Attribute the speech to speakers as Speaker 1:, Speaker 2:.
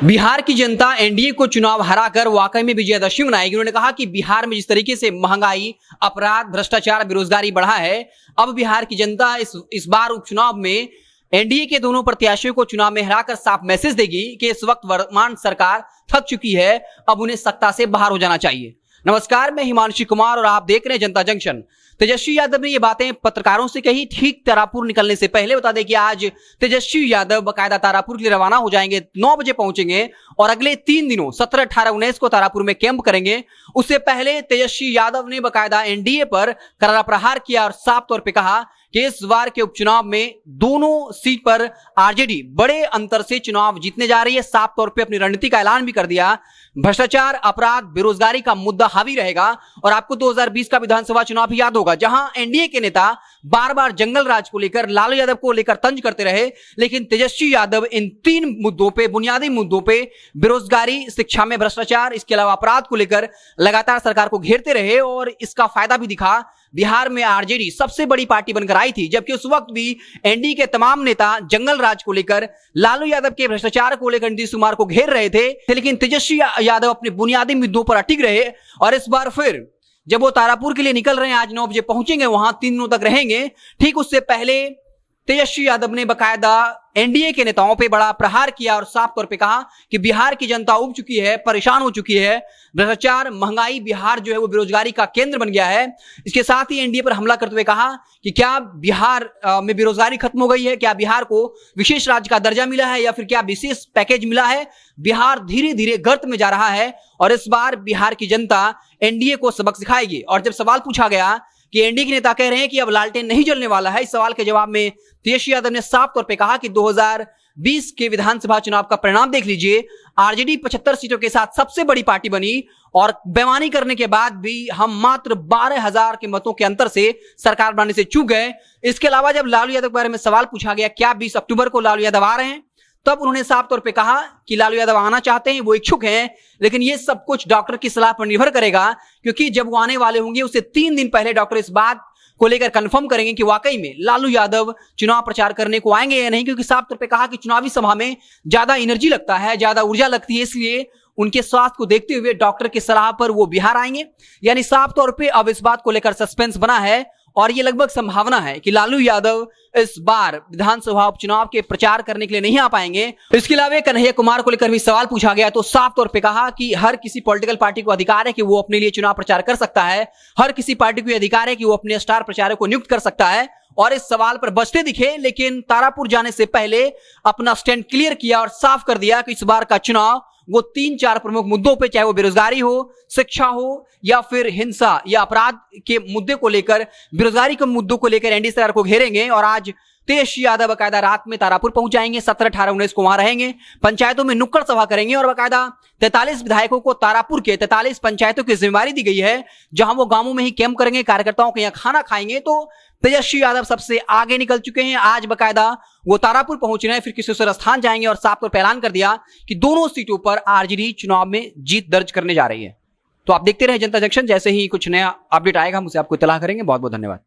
Speaker 1: बिहार की जनता एनडीए को चुनाव हराकर वाकई में विजयदशमी मनाएगी। उन्होंने कहा कि बिहार में जिस तरीके से महंगाई, अपराध, भ्रष्टाचार, बेरोजगारी बढ़ा है, अब बिहार की जनता इस बार उपचुनाव में एनडीए के दोनों प्रत्याशियों को चुनाव में हराकर साफ मैसेज देगी कि इस वक्त वर्तमान सरकार थक चुकी है, अब उन्हें सत्ता से बाहर हो जाना चाहिए। नमस्कार, मैं हिमांशु कुमार और आप देख रहे हैं जनता जंक्शन। तेजस्वी यादव ने ये बातें पत्रकारों से कही ठीक तारापुर निकलने से पहले। बता दें कि आज तेजस्वी यादव बकायदा तारापुर के लिए रवाना हो जाएंगे, 9 बजे पहुंचेंगे और अगले 3 दिनों 17, 18, 19 को तारापुर में कैंप करेंगे। उससे पहले तेजस्वी यादव ने बकायदा एनडीए पर करारा प्रहार किया और साफ तौर पर कहा कि इस बार के उपचुनाव में दोनों सीट पर आरजेडी बड़े अंतर से चुनाव जीतने जा रही है। साफ तौर पे अपनी रणनीति का ऐलान भी कर दिया। भ्रष्टाचार, अपराध, बेरोजगारी का मुद्दा हावी रहेगा। और आपको 2020 का विधानसभा चुनाव भी याद होगा, जहां एनडीए के नेता बार बार जंगल राज को लेकर, लालू यादव को लेकर तंज करते रहे, लेकिन तेजस्वी यादव इन 3 मुद्दों पे, बुनियादी मुद्दों पे, बेरोजगारी, शिक्षा में भ्रष्टाचार, इसके अलावा अपराध को लेकर लगातार सरकार को घेरते रहे और इसका फायदा भी दिखा। बिहार में आरजेडी सबसे बड़ी पार्टी बनकर आई थी, जबकि उस वक्त भी एनडीए के तमाम नेता जंगल राज को लेकर, लालू यादव के भ्रष्टाचार को लेकर नीतीश कुमार को घेर रहे थे, लेकिन तेजस्वी यादव अपने बुनियादी मुद्दों पर अटिक रहे। और इस बार फिर जब वो तारापुर के लिए निकल रहे हैं, आज 9 बजे पहुंचेंगे, वहां 3 दिनों तक रहेंगे। ठीक उससे पहले तेजस्वी यादव ने बकायदा एनडीए के नेताओं पे बड़ा प्रहार किया और साफ तौर पे कहा कि बिहार की जनता उब चुकी है, परेशान हो चुकी है। भ्रष्टाचार, महंगाई, बिहार जो है वो बेरोजगारी का केंद्र बन गया है। इसके साथ ही एनडीए पर हमला करते हुए कहा कि क्या बिहार में बेरोजगारी खत्म हो गई है, क्या बिहार को विशेष राज्य का दर्जा मिला है या फिर क्या विशेष पैकेज मिला है। बिहार धीरे धीरे गर्त में जा रहा है और इस बार बिहार की जनता एनडीए को सबक सिखाएगी। और जब सवाल पूछा गया कि एनडीए के नेता कह रहे हैं कि अब लालटेन नहीं जलने वाला है, इस सवाल के जवाब में तेजस्वी यादव ने साफ तौर पे कहा कि 2020 के विधानसभा चुनाव का परिणाम देख लीजिए। आरजेडी 75 सीटों के साथ सबसे बड़ी पार्टी बनी और बेईमानी करने के बाद भी हम मात्र 12,000 के मतों के अंतर से सरकार बनाने से चूक गए। इसके अलावा जब लालू यादव के बारे में सवाल पूछा गया क्या 20 अक्टूबर को लालू यादव आ रहे हैं, तब उन्होंने साफ तौर पे कहा कि लालू यादव आना चाहते हैं, वो इच्छुक हैं, लेकिन ये सब कुछ डॉक्टर की सलाह पर निर्भर करेगा, क्योंकि जब वो आने वाले होंगे उससे 3 दिन पहले डॉक्टर इस बात को लेकर कंफर्म करेंगे कि वाकई में लालू यादव चुनाव प्रचार करने को आएंगे या नहीं। क्योंकि साफ तौर पे कहा कि चुनावी सभा में ज्यादा एनर्जी लगता है, ज्यादा ऊर्जा लगती है, इसलिए उनके स्वास्थ्य को देखते हुए डॉक्टर की सलाह पर वो बिहार आएंगे। यानी साफ तौर पे अब इस बात को लेकर सस्पेंस बना है और ये लगभग संभावना है कि लालू यादव इस बार विधानसभा उपचुनाव के प्रचार करने के लिए नहीं आ पाएंगे। इसके अलावा कन्हैया कुमार को लेकर भी सवाल पूछा गया तो साफ तौर पे कहा कि हर किसी पॉलिटिकल पार्टी को अधिकार है कि वो अपने लिए चुनाव प्रचार कर सकता है, हर किसी पार्टी को अधिकार है कि वो अपने स्टार प्रचारक को नियुक्त कर सकता है। और इस सवाल पर बचते दिखे, लेकिन तारापुर जाने से पहले अपना स्टैंड क्लियर किया और साफ कर दिया कि इस बार का चुनाव वो 3-4 प्रमुख मुद्दों पे, चाहे वो बेरोजगारी हो, शिक्षा हो या फिर हिंसा या अपराध के मुद्दे को लेकर, बेरोजगारी के मुद्दों को लेकर एनडीए सरकार को घेरेंगे। और आज तेजस्वी यादव बकायदा रात में तारापुर पहुंच जाएंगे, 17, 18, 19 को वहां रहेंगे, पंचायतों में नुक्कड़ सभा करेंगे और बकायदा 43 विधायकों को तारापुर के 43 पंचायतों की जिम्मेवारी दी गई है, जहां वो गांवों में ही कैंप करेंगे, कार्यकर्ताओं के यहाँ खाना खाएंगे। तो तेजस्वी यादव सबसे आगे निकल चुके हैं। आज बकायदा वो तारापुर पहुंच रहे हैं, फिर किसी स्थान जाएंगे और साफ तौर पर ऐलान कर दिया कि दोनों सीटों पर आरजेडी चुनाव में जीत दर्ज करने जा रही है। तो आप देखते रहे जनता जंक्शन, जैसे ही कुछ नया अपडेट आएगा हम उसे आपको इत्तला करेंगे। बहुत बहुत धन्यवाद।